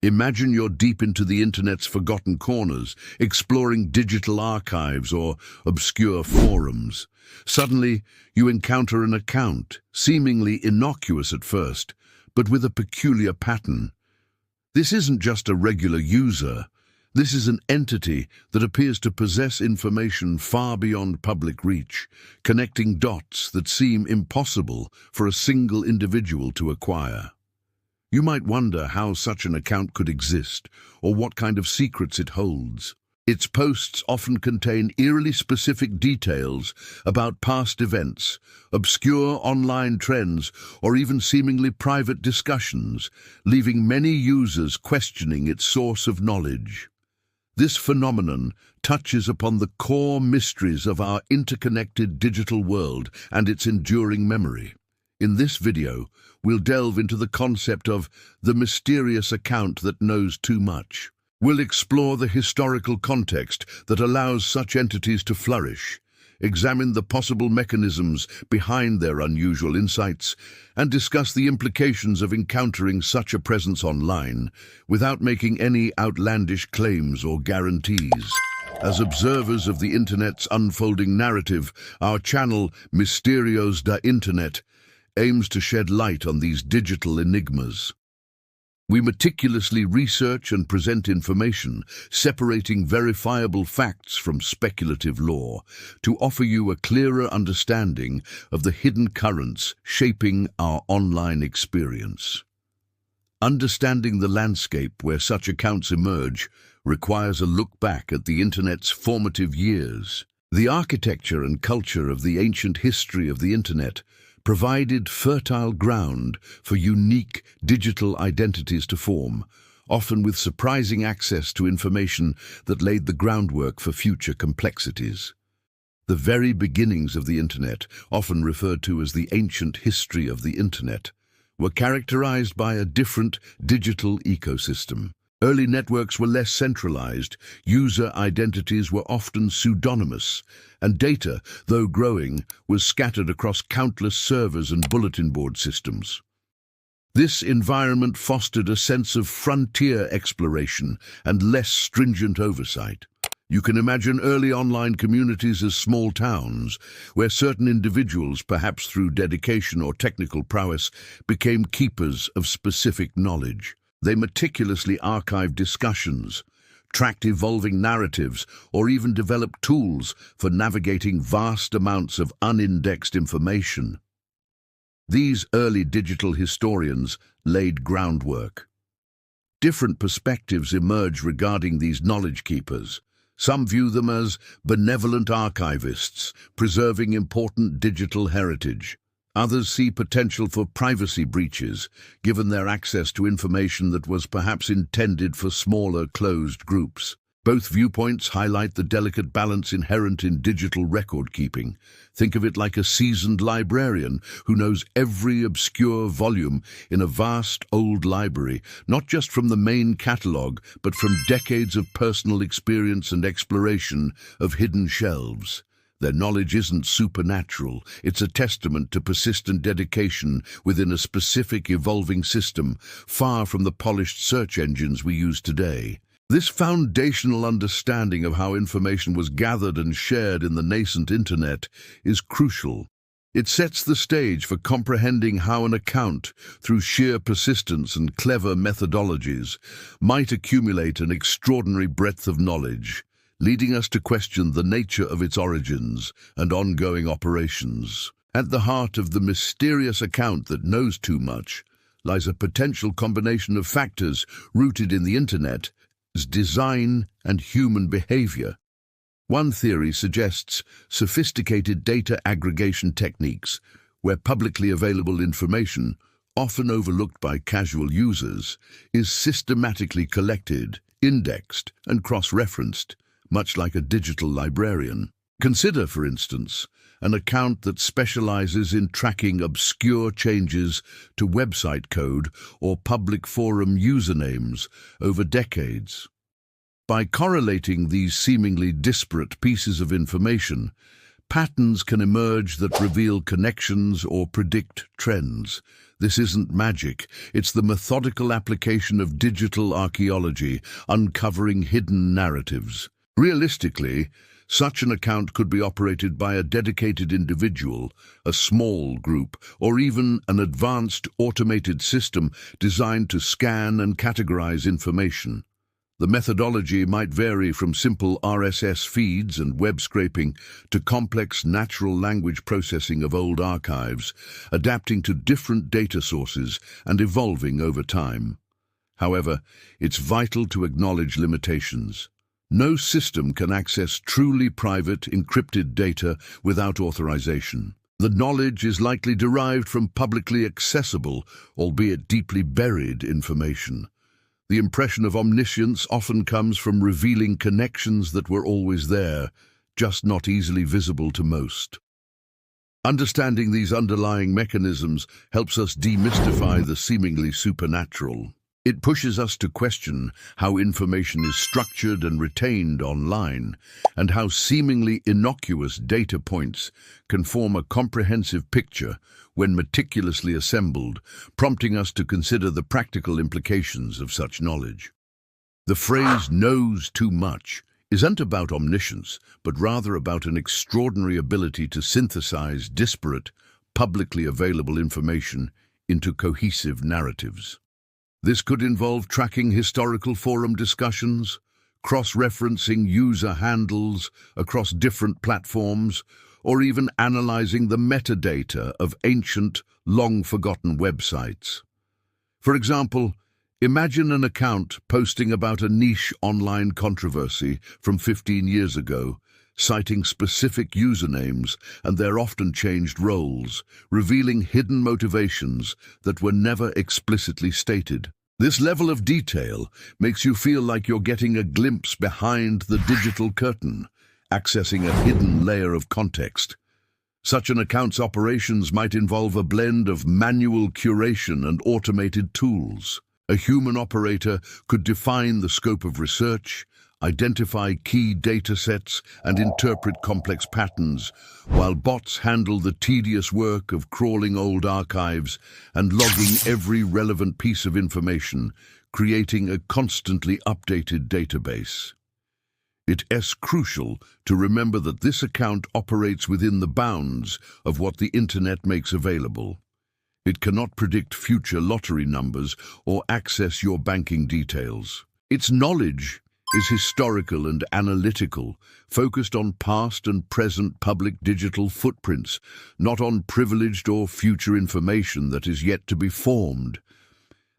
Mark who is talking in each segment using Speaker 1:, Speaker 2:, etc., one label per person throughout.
Speaker 1: Imagine you're deep into the internet's forgotten corners, exploring digital archives or obscure forums. Suddenly, you encounter an account, seemingly innocuous at first, but with a peculiar pattern. This isn't just a regular user. This is an entity that appears to possess information far beyond public reach, connecting dots that seem impossible for a single individual to acquire. You might wonder how such an account could exist, or what kind of secrets it holds. Its posts often contain eerily specific details about past events, obscure online trends, or even seemingly private discussions, leaving many users questioning its source of knowledge. This phenomenon touches upon the core mysteries of our interconnected digital world and its enduring memory. In this video, we'll delve into the concept of the mysterious account that knows too much. We'll explore the historical context that allows such entities to flourish, examine the possible mechanisms behind their unusual insights, and discuss the implications of encountering such a presence online without making any outlandish claims or guarantees. As observers of the Internet's unfolding narrative, our channel, Misterios da Internet, aims to shed light on these digital enigmas. We meticulously research and present information, separating verifiable facts from speculative lore, to offer you a clearer understanding of the hidden currents shaping our online experience. Understanding the landscape where such accounts emerge requires a look back at the Internet's formative years. The architecture and culture of the ancient history of the Internet provided fertile ground for unique digital identities to form, often with surprising access to information that laid the groundwork for future complexities. The very beginnings of the Internet, often referred to as the ancient history of the Internet, were characterized by a different digital ecosystem. Early networks were less centralized, user identities were often pseudonymous, and data, though growing, was scattered across countless servers and bulletin board systems. This environment fostered a sense of frontier exploration and less stringent oversight. You can imagine early online communities as small towns, where certain individuals, perhaps through dedication or technical prowess, became keepers of specific knowledge. They meticulously archived discussions, tracked evolving narratives, or even developed tools for navigating vast amounts of unindexed information. These early digital historians laid groundwork. Different perspectives emerge regarding these knowledge keepers. Some view them as benevolent archivists, preserving important digital heritage. Others see potential for privacy breaches, given their access to information that was perhaps intended for smaller, closed groups. Both viewpoints highlight the delicate balance inherent in digital record-keeping. Think of it like a seasoned librarian who knows every obscure volume in a vast old library, not just from the main catalogue, but from decades of personal experience and exploration of hidden shelves. Their knowledge isn't supernatural, it's a testament to persistent dedication within a specific evolving system, far from the polished search engines we use today. This foundational understanding of how information was gathered and shared in the nascent Internet is crucial. It sets the stage for comprehending how an account, through sheer persistence and clever methodologies, might accumulate an extraordinary breadth of knowledge, leading us to question the nature of its origins and ongoing operations. At the heart of the mysterious account that knows too much lies a potential combination of factors rooted in the Internet's design and human behavior. One theory suggests sophisticated data aggregation techniques, where publicly available information, often overlooked by casual users, is systematically collected, indexed, and cross-referenced, much like a digital librarian. Consider, for instance, an account that specializes in tracking obscure changes to website code or public forum usernames over decades. By correlating these seemingly disparate pieces of information, patterns can emerge that reveal connections or predict trends. This isn't magic, it's the methodical application of digital archaeology, uncovering hidden narratives. Realistically, such an account could be operated by a dedicated individual, a small group, or even an advanced automated system designed to scan and categorize information. The methodology might vary from simple RSS feeds and web scraping to complex natural language processing of old archives, adapting to different data sources and evolving over time. However, it's vital to acknowledge limitations. No system can access truly private, encrypted data without authorization. The knowledge is likely derived from publicly accessible, albeit deeply buried, information. The impression of omniscience often comes from revealing connections that were always there, just not easily visible to most. Understanding these underlying mechanisms helps us demystify the seemingly supernatural. It pushes us to question how information is structured and retained online, and how seemingly innocuous data points can form a comprehensive picture when meticulously assembled, prompting us to consider the practical implications of such knowledge. The phrase "knows too much" isn't about omniscience, but rather about an extraordinary ability to synthesize disparate, publicly available information into cohesive narratives. This could involve tracking historical forum discussions, cross-referencing user handles across different platforms, or even analyzing the metadata of ancient, long-forgotten websites. For example, imagine an account posting about a niche online controversy from 15 years ago, citing specific usernames and their often changed roles, revealing hidden motivations that were never explicitly stated. This level of detail makes you feel like you're getting a glimpse behind the digital curtain, accessing a hidden layer of context. Such an account's operations might involve a blend of manual curation and automated tools. A human operator could define the scope of research, identify key data sets, and interpret complex patterns, while bots handle the tedious work of crawling old archives and logging every relevant piece of information, creating a constantly updated database. It is crucial to remember that this account operates within the bounds of what the internet makes available. It cannot predict future lottery numbers or access your banking details. Its knowledge is historical and analytical, focused on past and present public digital footprints, not on privileged or future information that is yet to be formed.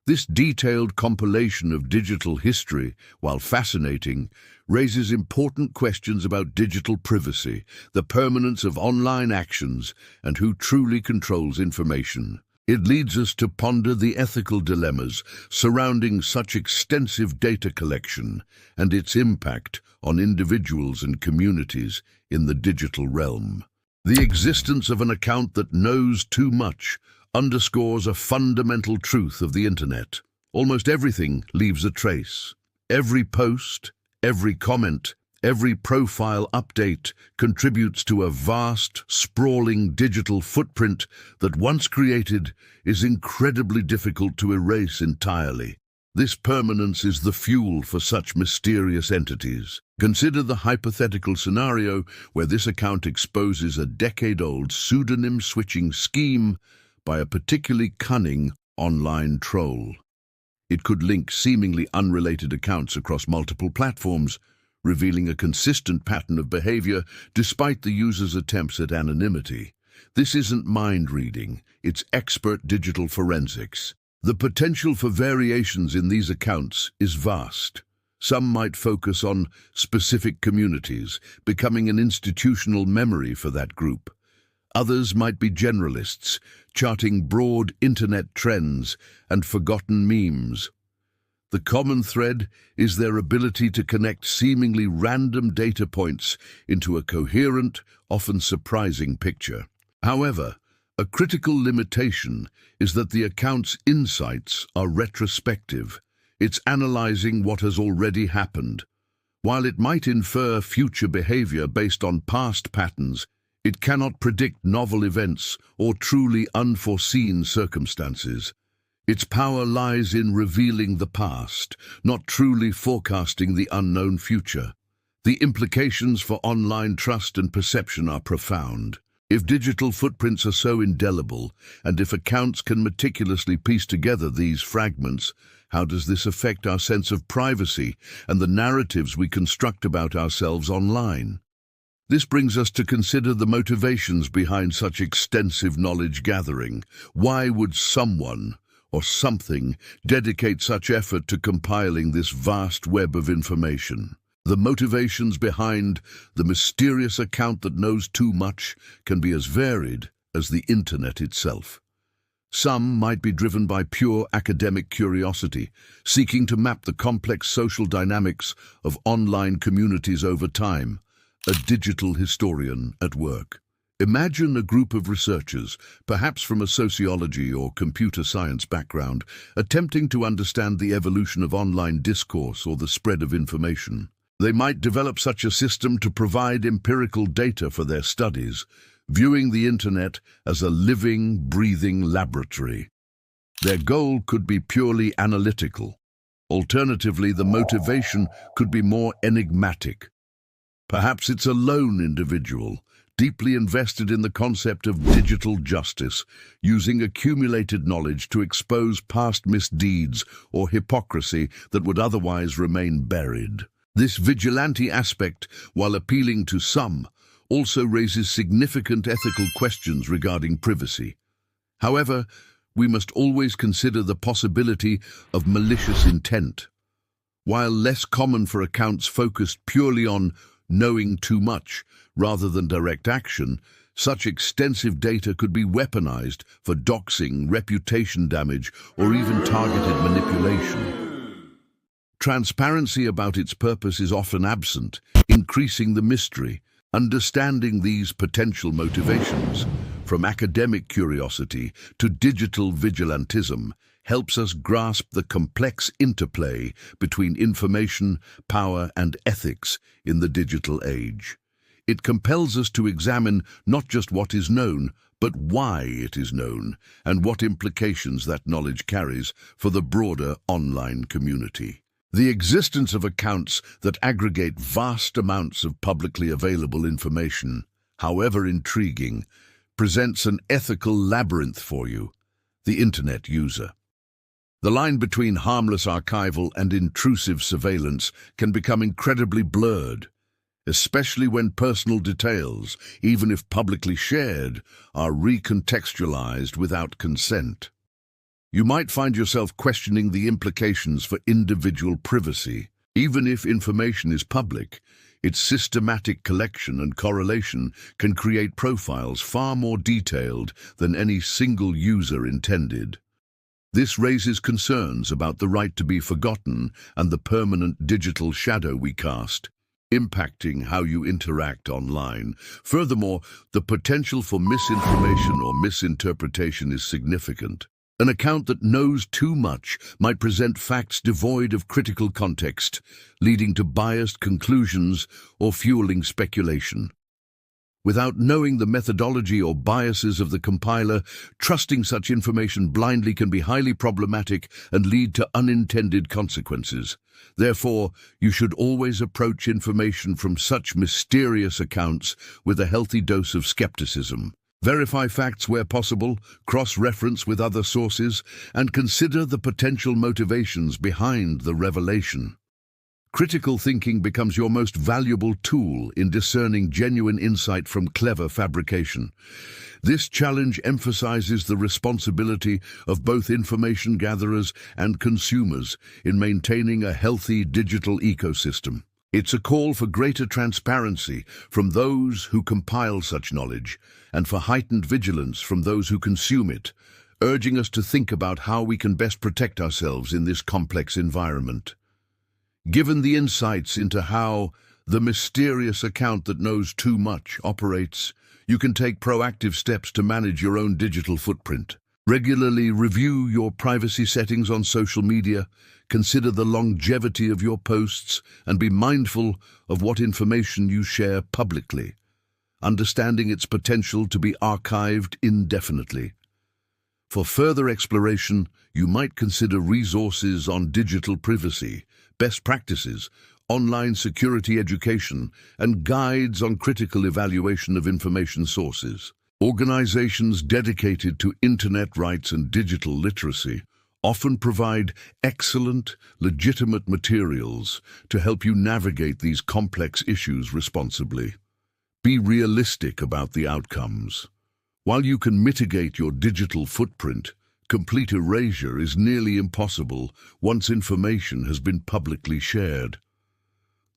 Speaker 1: This detailed compilation of digital history, while fascinating, raises important questions about digital privacy, the permanence of online actions, and who truly controls information. It leads us to ponder the ethical dilemmas surrounding such extensive data collection and its impact on individuals and communities in the digital realm. The existence of an account that knows too much underscores a fundamental truth of the internet. Almost everything leaves a trace. Every post, every comment, every profile update contributes to a vast, sprawling digital footprint that, once created, is incredibly difficult to erase entirely. This permanence is the fuel for such mysterious entities. Consider the hypothetical scenario where this account exposes a decade-old pseudonym-switching scheme by a particularly cunning online troll. It could link seemingly unrelated accounts across multiple platforms, revealing a consistent pattern of behavior despite the user's attempts at anonymity. This isn't mind-reading, it's expert digital forensics. The potential for variations in these accounts is vast. Some might focus on specific communities, becoming an institutional memory for that group. Others might be generalists, charting broad internet trends and forgotten memes. The common thread is their ability to connect seemingly random data points into a coherent, often surprising picture. However, a critical limitation is that the account's insights are retrospective. It's analyzing what has already happened. While it might infer future behavior based on past patterns, It cannot predict novel events or truly unforeseen circumstances. Its power lies in revealing the past, not truly forecasting the unknown future. The implications for online trust and perception are profound. If digital footprints are so indelible, and if accounts can meticulously piece together these fragments, how does this affect our sense of privacy and the narratives we construct about ourselves online? This brings us to consider the motivations behind such extensive knowledge gathering. Why would someone or something dedicate such effort to compiling this vast web of information? The motivations behind the mysterious account that knows too much can be as varied as the internet itself. Some might be driven by pure academic curiosity, seeking to map the complex social dynamics of online communities over time, a digital historian at work. Imagine a group of researchers, perhaps from a sociology or computer science background, attempting to understand the evolution of online discourse or the spread of information. They might develop such a system to provide empirical data for their studies, viewing the internet as a living, breathing laboratory. Their goal could be purely analytical. Alternatively, the motivation could be more enigmatic. Perhaps it's a lone individual, deeply invested in the concept of digital justice, using accumulated knowledge to expose past misdeeds or hypocrisy that would otherwise remain buried. This vigilante aspect, while appealing to some, also raises significant ethical questions regarding privacy. However, we must always consider the possibility of malicious intent. While less common for accounts focused purely on knowing too much rather than direct action, such extensive data could be weaponized for doxing, reputation damage, or even targeted manipulation. Transparency about its purpose is often absent, increasing the mystery. Understanding these potential motivations, from academic curiosity to digital vigilantism, helps us grasp the complex interplay between information, power, and ethics in the digital age. It compels us to examine not just what is known, but why it is known, and what implications that knowledge carries for the broader online community. The existence of accounts that aggregate vast amounts of publicly available information, however intriguing, presents an ethical labyrinth for you, the internet user. The line between harmless archival and intrusive surveillance can become incredibly blurred, especially when personal details, even if publicly shared, are recontextualized without consent. You might find yourself questioning the implications for individual privacy. Even if information is public, its systematic collection and correlation can create profiles far more detailed than any single user intended. This raises concerns about the right to be forgotten and the permanent digital shadow we cast, impacting how you interact online. Furthermore, the potential for misinformation or misinterpretation is significant. An account that knows too much might present facts devoid of critical context, leading to biased conclusions or fueling speculation. Without knowing the methodology or biases of the compiler, trusting such information blindly can be highly problematic and lead to unintended consequences. Therefore, you should always approach information from such mysterious accounts with a healthy dose of skepticism. Verify facts where possible, cross-reference with other sources, and consider the potential motivations behind the revelation. Critical thinking becomes your most valuable tool in discerning genuine insight from clever fabrication. This challenge emphasizes the responsibility of both information gatherers and consumers in maintaining a healthy digital ecosystem. It's a call for greater transparency from those who compile such knowledge, and for heightened vigilance from those who consume it, urging us to think about how we can best protect ourselves in this complex environment. Given the insights into how the mysterious account that knows too much operates, you can take proactive steps to manage your own digital footprint. Regularly review your privacy settings on social media, consider the longevity of your posts, and be mindful of what information you share publicly. understanding its potential to be archived indefinitely. For further exploration, you might consider resources on digital privacy, best practices, online security education, and guides on critical evaluation of information sources. Organizations dedicated to internet rights and digital literacy often provide excellent, legitimate materials to help you navigate these complex issues responsibly. Be realistic about the outcomes. While you can mitigate your digital footprint, complete erasure is nearly impossible once information has been publicly shared.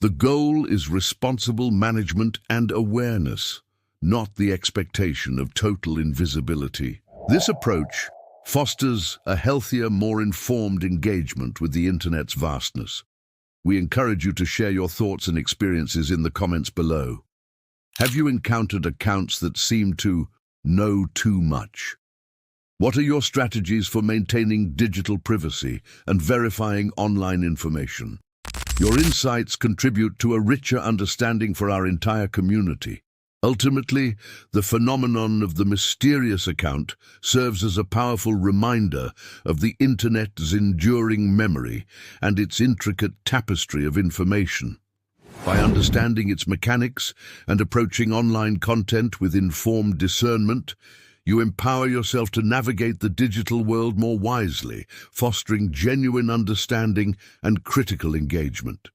Speaker 1: The goal is responsible management and awareness, not the expectation of total invisibility. This approach fosters a healthier, more informed engagement with the Internet's vastness. We encourage you to share your thoughts and experiences in the comments below. Have you encountered accounts that seem to know too much? What are your strategies for maintaining digital privacy and verifying online information? Your insights contribute to a richer understanding for our entire community. Ultimately, the phenomenon of the mysterious account serves as a powerful reminder of the Internet's enduring memory and its intricate tapestry of information. By understanding its mechanics and approaching online content with informed discernment, you empower yourself to navigate the digital world more wisely, fostering genuine understanding and critical engagement.